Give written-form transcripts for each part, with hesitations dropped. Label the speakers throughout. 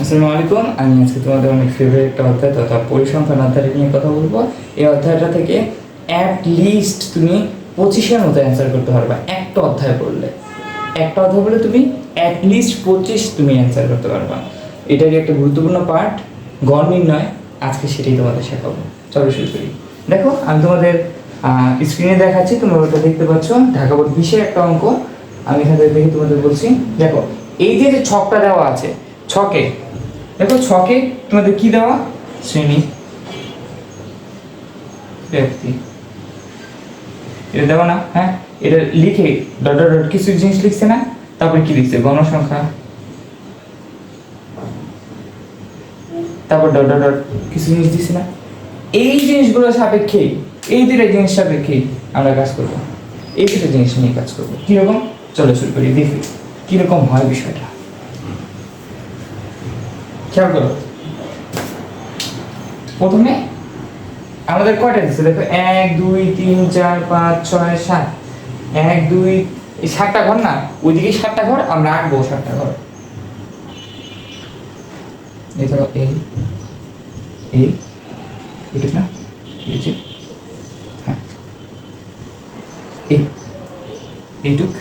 Speaker 1: আসসালামু আলাইকুম। আমি আজকে তোমাদের অনেক ফেভারিট একটা অধ্যায় তথা পরিসংখ্যান অধ্যায়টা নিয়ে কথা বলবো। এই অধ্যায়টা থেকে অ্যাট লিস্ট তুমি 25-এর মতো অ্যান্সার করতে পারবা একটা অধ্যায় পড়লে। একটা অধ্যায় পড়লে তুমি অ্যাট লিস্ট 25 তুমি অ্যান্সার করতে পারবা। এটারই একটা গুরুত্বপূর্ণ পার্ট গড় নির্ণয়। আজকে সেটাই তোমাদের শেখাবো। চলো শুরু করি। দেখো আমি তোমাদের স্ক্রিনে দেখাচ্ছি, তোমরা ওটা দেখতে পাচ্ছ। ঢাকা বোর্ড 20-এর একটা অঙ্ক আমি এখান থেকে দেখে তোমাদের বলছি। দেখো এই যে ছকটা দেওয়া আছে, ছকে দেখো, ছকে তোমাদের কি দেওয়া? শ্রেণী ব্যক্তি, এটা দেওয়া না? হ্যাঁ, এটা লিখে ডট ডট ডট কিছু জিনিস লিখছে না, তারপরে কি লিখছে? গণসংখ্যা, তারপর ডট ডট ডট কিছু জিনিস দিচ্ছে না। এই জিনিসগুলো সাপেক্ষে, এই দুটা জিনিস সাপেক্ষে আমরা কাজ করব। এই দুটো জিনিস নিয়ে কাজ করব। কিরকম? চলো শুরু করি, দেখি কিরকম হয় বিষয়টা। খেয়াল করো, প্রথমে আমাদের কয়টা দিচ্ছে দেখো, 1 2 3 4 5 6 7, 1 2 এই 7টা ঘর না, ওইদিকে 7টা ঘর, আমরা আঁকবো 7টা ঘর। এই ধরো এই এটা না, এই যে হ্যাঁ এইটুক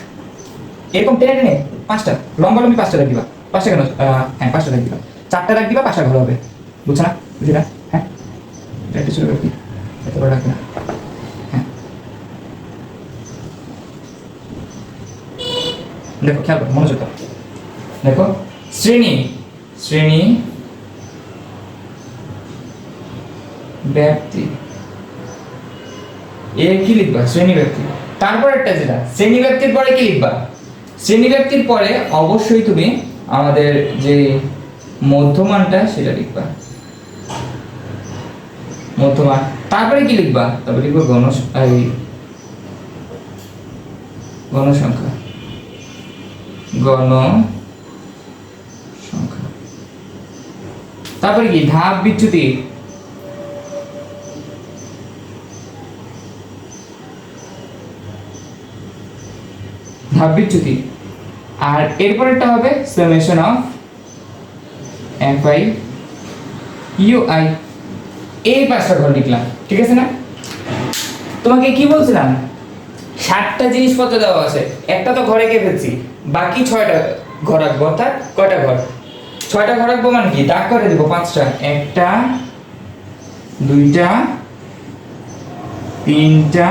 Speaker 1: এরকম টেনে টেনে 5টা লম্বা লম্বি 5টা রাখ দিবা। 5টা কেন? হ্যাঁ 5টা রাখ দিবা, 4টা রাখ দিবা, 5টা ঘর হবে। বুঝছো না? বুঝি না? হ্যাঁ এটা শুরু করি, এত বড় রাখি না। হ্যাঁ দেখো, খেয়াল করো, মনোযোগ দাও। দেখো শ্রেণী, শ্রেণী ব্যক্তি, এ কি লিখবা? শ্রেণী ব্যক্তি। তারপর একটা যেটা শ্রেণী ব্যক্তির পরে কি লিখবা? শ্রেণী ব্যক্তির পরে অবশ্যই তুমি আমাদের যে মধ্যমানটা সেটা লিখবা, মধ্যমান। তারপরে কি লিখবা? তারপরে লিখবো গণসংখ্যা, গণসংখ্যা। তারপরে কি? ধাপ বিচ্যুতি, ধাপ বিচ্যুতি। আর এরপরেরটা হবে সামেশন অফ এফআই ইউআই। এই 5টা ঘর লিখলাম, ঠিক আছে না? তোমাকে কি বলছিলাম? 7টা জিনিসপত্র দেওয়া আছে, একটা তো ঘরে কে ফেলছি, বাকি 6টা ঘর রাখবো। অর্থাৎ কয়টা ঘর? 6টা ঘর রাখবো, মানে কি দাগ করে দেবো 5টা। 1টা 2টা 3টা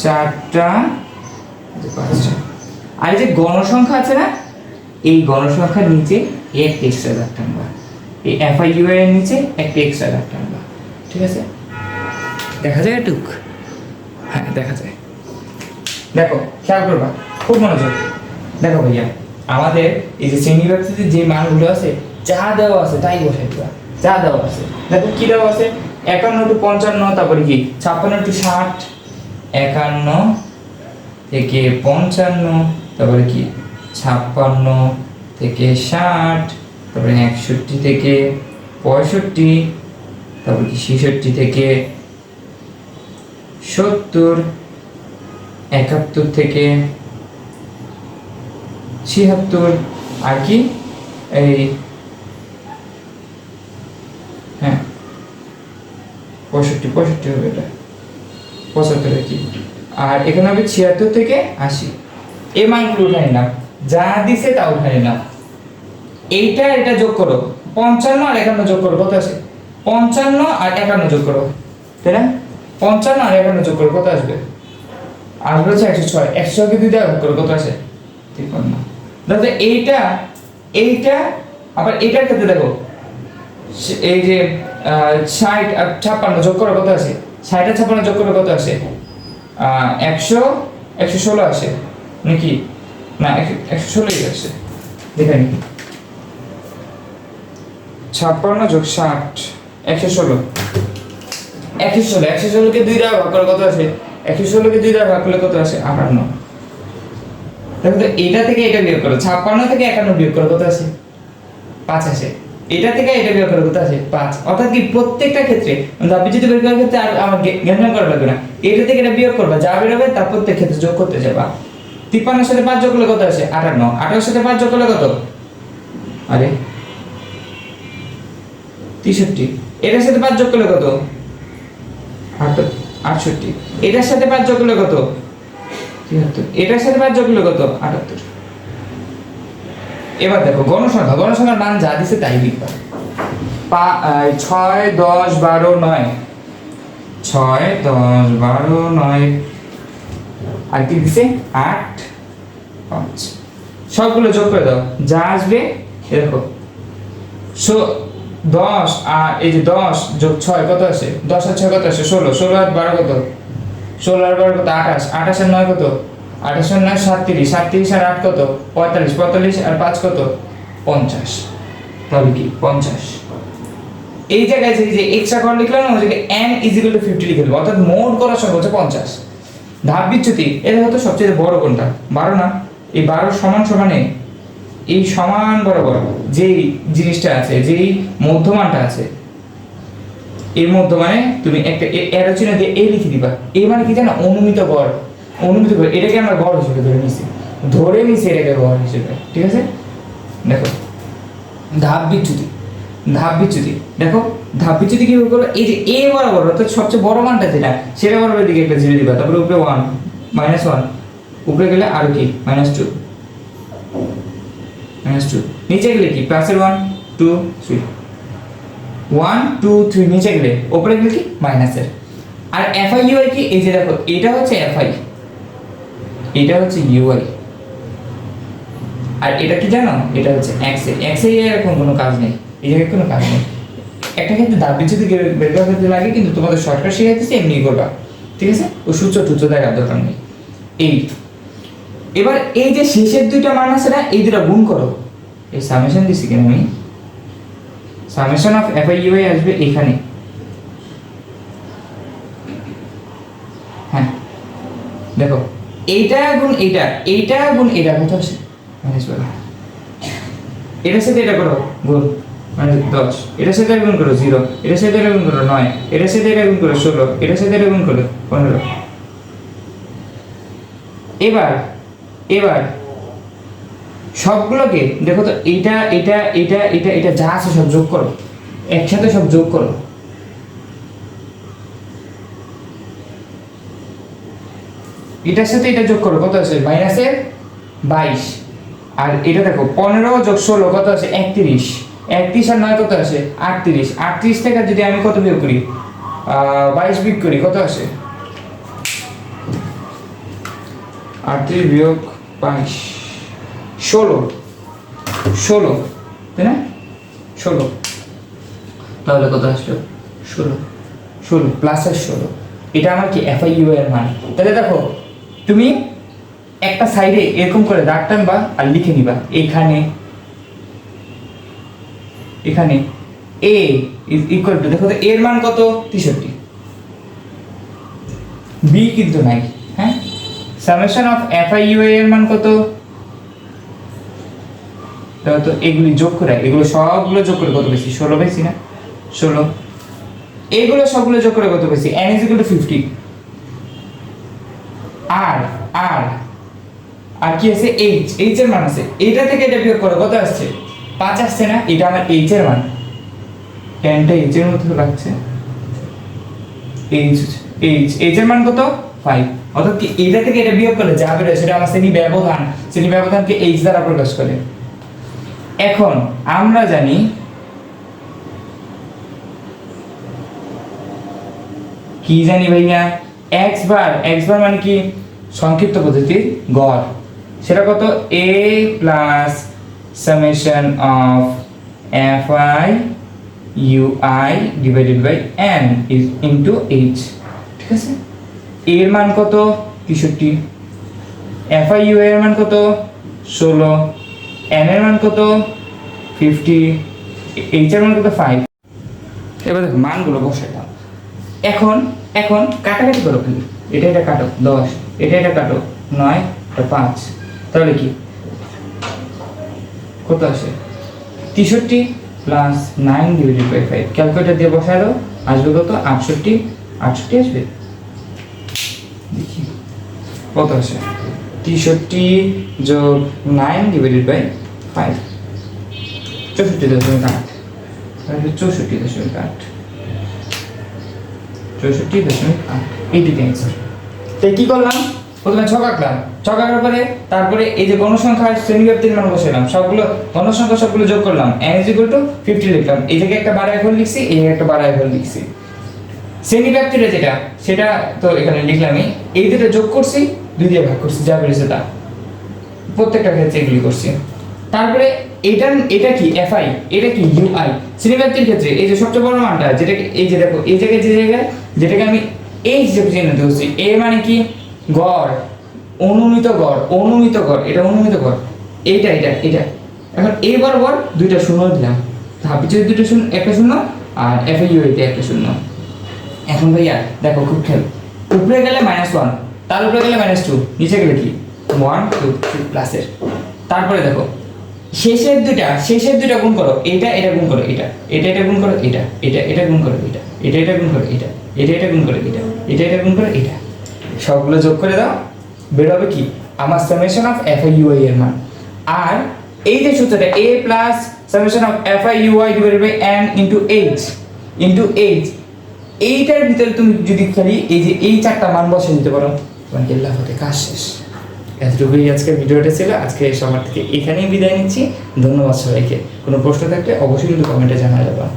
Speaker 1: 4টা 5টা। আর এই যে গণসংখ্যা আছে না, এই গণসংখ্যার নিচে একটা এক্সট্রা দাগ টানবা, এই এফআইইউ এর নিচে একটা এক্সট্রা দাগ টানবা, ঠিক আছে? দেখা যায় এটুক? হ্যাঁ দেখা যায়। দেখো খেয়াল করবা, খুব মনোযোগ। দেখো ভাইয়া, আমাদের এই যে শ্রেণী ব্যক্তিতে যে মানগুলো আছে, যা দেওয়া আছে তাই বসাই দিবা, যা দেওয়া আছে। দেখো কি দেওয়া আছে? 51 টু 55, তারপরে কি 56 টু 60, 51 থেকে 55, তারপরে কি 56 থেকে 60, তারপরে 61 থেকে 65, তারপরে কি 66 থেকে 70, 71 থেকে 76, আর কি এই হ্যাঁ 65 হবে, এটা 75 কি। আর এখানে হবে 76 থেকে 80। এই মানগুলো উঠাই নিলাম, যা দিছে তা উঠাই নিলাম। এইটা এটা যোগ করো, 55 আর 51 যোগ করো, কত আসে? 55 আর 51 যোগ করো, তাই না? 55 আর 51 যোগ করো, কত আসবে? আসবে হচ্ছে 106। 106 কে 2 দিয়ে ভাগ করো, কত আসে? 53। দেখো এইটা এইটা আবার এটার ক্ষেত্রে দেখো, এই যে 60 আর 56 যোগ করো, কত আসে? 60 আর 56 যোগ করো, কত আসে? 116 আসে নাকি? না, 116ই আসে। দেখে নি, 56 যোগ 60 116। 116 কে 2 দ্বারা ভাগ করলে কত আসে? 116 কে 2 দ্বারা ভাগ করলে কত আসে? 58। দেখো তো, এটা থেকে এটা বিয়োগ করো, 56 থেকে 51 বিয়োগ করো, কত আসে? 5 আসে। এটা থেকে এটা বিয়োগ করো, কত আসে? 5। অর্থাৎ কি প্রত্যেকটা ক্ষেত্রে ধাপে যদি বের করার ক্ষেত্রে আর আমার জ্ঞান করা লাগবে না, এটা থেকে এটা বিয়োগ করবা, যা বের হবে তার প্রত্যেক ক্ষেত্রে যোগ করতে যাবা। 53 এর সাথে 5 যোগ করলে কত আসে? 58। 58 এর সাথে 5 যোগ করলে কত? আরে 63। এটার সাথে 5 যোগ করলে কত? 68। এটার সাথে 5 যোগ করলে কত? 73। এটার সাথে 5 যোগ করলে কত? 78। এবার দেখো গণসংখ্যার মান যা দিছে তাই লিখবা। 6 10 12 9, 6 10 12 9, আর কি দিছে? 8 5। সবগুলো যোগ করে দাও, যা আসবে দেখো। 10 আর এই যে 10 যোগ 6 কত আসে? 10 আর 6 কত আসে? 16। 16 আর 12 কত? 16 আর 12 কত? 28। 28 আর 9 কত? 28 আর 9 37। 37 আর 8 কত? 45। 45 আর 5 কত? 50। তাহলে কি 50। এই জায়গায় যে এক্সট্রা কর লিখলাম না, ওই জায়গায় n = 50 লিখে দেবো, অর্থাৎ মোট করার সংখ্যা হচ্ছে 50। ধাপ বিচ্যুতি এটা হতো সবচেয়ে বড় কোনটা? 12 না? এই 12 সমান সমানে এই সমান বরাবর যেই জিনিসটা আছে, যেই মধ্যমানটা আছে, এই মধ্যমানে তুমি একটা অ্যারো চিহ্ন দিয়ে এই লিখে দিবা। এই মানে কি জানো? অনুমিত গড়। অনুমিত গড় এটাকে আমরা গড় হিসেবে ধরে নিছি এটাকে গড় হিসেবে। ঠিক আছে, দেখো ধাপ বিচ্যুতি দেখো ধাপ বিচ্যুতি কি করবো? এই যে a বরাবর, অর্থাৎ সবচেয়ে বড় মানটা যেটা, সেটা বরাবর দিকে একটা 0 দিবা, তারপরে উপরে 1 -1, উপরে গেলে আর কি -2, নিচে গেলে কি প্লাসের 1 2 3, 1 2 3, নিচে গেলে উপরে গেলে কি মাইনাসের। আর fi ui কি? এই যে দেখো এটা হচ্ছে fi, এটা হচ্ছে ui, আর এটা কি জানো? এটা হচ্ছে x এ এরকম কোনো কাজ নেই, এই জায়গায় কোনো কাজ নেই। একটা ক্ষেত্রে ধাপ বিচ্যুতি বের করতে লাগে, কিন্তু তোমাদের শর্টকাট শিখাইতেছি, এমনি করবা। ঠিক আছে, ও সূত্র দেখার দরকার নেই। এই এবার এই যে শেষের দুইটা মান আছে না, এই দুটো গুণ করো। এই সামেশন দিছি কেন আমি? সামেশন অফ fi ui আসবে এখানে। হ্যাঁ দেখো, এইটা গুণ এইটা কত আসে? -12। এটার সাথে এটা করো গুণ, মানে 10। এটার সাথে গুণ করো 0, এটার সাথে গুণ করো 9, এটার সাথে গুণ করো 16, এটার সাথে গুণ করো 15। এবার সবগুলোকে দেখো তো, এটা যা আছে সব যোগ করো, একসাথে সব যোগ করো। এটার সাথে এটা যোগ করো, কত আছে? -22। আর এটা দেখো 15 যোগ 16 কত আছে? 31। 31 আর 9 কত আছে? 38। 38 থেকে যদি আমি কত বিয়োগ করি? 22 বিয়োগ করি, কত আসে? 38 বিয়োগ 22 16, তাই না? 16, তাহলে কত আসলো? 16 প্লাসের 16। এটা আমার কি fi ui এর মান। তাহলে দেখো তুমি একটা সাইডে এরকম করে দাগ টানবা আর লিখে নিবা এখানে a ইজ ইকুয়াল টু, দেখো তো এর মান কত? 63। b কিন্তু নাই। হ্যাঁ, সামেশন অফ fi ui এর মান কত? দেখো তো এগুলি যোগ করে, এগুলো সবগুলো যোগ করে কত বেশি? 16 বেশি না? 16। এগুলো সবগুলো যোগ করে কত বেশি? n = 50। আর কি আছে? h এর মান আছে, এটা থেকে এটা বিয়োগ করো, কত আসছে? 5 আসছে না? এটা আমার h এর মান। টেনটা h এর মতো লাগছে। h এর মান কত? 5। অর্থাৎ কি এটা থেকে এটা বিয়োগ করলে যা বের হয় সেটা আমার শ্রেণী ব্যবধানকে h দ্বারা প্রকাশ করে। এখন আমরা জানি কি জানি ভাইয়া? x বার মানে কি? সংক্ষিপ্ত পদ্ধতির গড়। সেটা কত? a plus summation of fi ui divided by n is into h। ঠিক আছে, এর মান কত? 63। fi ui এর মান কত? 16। n এর মান কত? 50। h এর মান কত? 5। এবার দেখো মানগুলো বসাই দাও। এখন কাটাকাটি করো, খালি এটা কাটো 10, এটা কাটো 9, এটা 5। তাহলে কি কত আসে? 63 প্লাস 9 ডিভাইডেড বাই 5। ক্যালকুলেটর দিয়ে বসায় দাও, আসবে কত? 68 আসবে। দেখি কত আসে? 63 যোগ 9 ডিভাইডেড বাই 5, 64 দিয়ে তুমি কাট, তাহলে 64.8, 64.8, এই দুটো অ্যান্সার। তাই কি করলাম, প্রথমে ছক আঁকলাম, ছক আঁকার পরে তারপরে এই যে গণসংখ্যার শ্রেণীব্যাপ্তির মান বসালাম, সবগুলো গণসংখ্যা সবগুলো যোগ করলাম, n = 50 লিখলাম, এই জায়গায় একটা বাড়ায় ঘর লিখছি, এই জায়গায় একটা বাড়ায় ঘর লিখছি। শ্রেণীব্যাপ্তিটা যেটা সেটা তো এখানে লিখলামই, এই দুটো যোগ করছি, 2 দিয়ে ভাগ করছি, যা বেরিয়েছে তা প্রত্যেকটা ক্ষেত্রে এগুলি করছি। তারপরে এটা কি fi, এটা কি ui। শ্রেণীব্যাপ্তির ক্ষেত্রে এই যে সবচেয়ে বড় মানটা, যেটাকে এই যে দেখো এই জায়গায় যে জায়গায় যেটাকে আমি এই হিসেবে চিহ্নিত করছি, এ মানে কি গড়, অনুমিত গড়, এটা অনুমিত গড়, এটা এটা এটা। এখন এই বরাবর দুইটা শূন্য দিলাম, ধাপে দুইটা শূন্য, একটা শূন্য, আর fiu তে একটা শূন্য। এখন ভাইয়া দেখো খুব খেয়াল, উপরে গেলে -1, তার উপরে গেলে -2, নিচে গেলে কি 1 2 3 প্লাসের। তারপরে দেখো শেষের দুইটা গুণ করো, এটা গুণ করো, এটা গুণ করো, এটা গুণ করো, এটা গুণ করো, এটা গুণ করো, এটা গুণ করো, এটা সবগুলো যোগ করে দাও, বের হবে কি আমার সামেশন অফ fiui এর মান। আর এই যে সূত্রটা a plus summation of fiui divided by n into h, এইটার ভিতরে তুমি যদি খালি এই যে এই চারটা মান বসিয়ে দিতে পারো, তোমার কেল্লা হতে কাজ শেষ। এতটুকুই আজকের ভিডিওটা ছিল। আজকে সবার থেকে এখানেই বিদায় নিচ্ছি। ধন্যবাদ সবাইকে। কোনো প্রশ্ন থাকলে অবশ্যই কিন্তু কমেন্টে জানাতে পারো।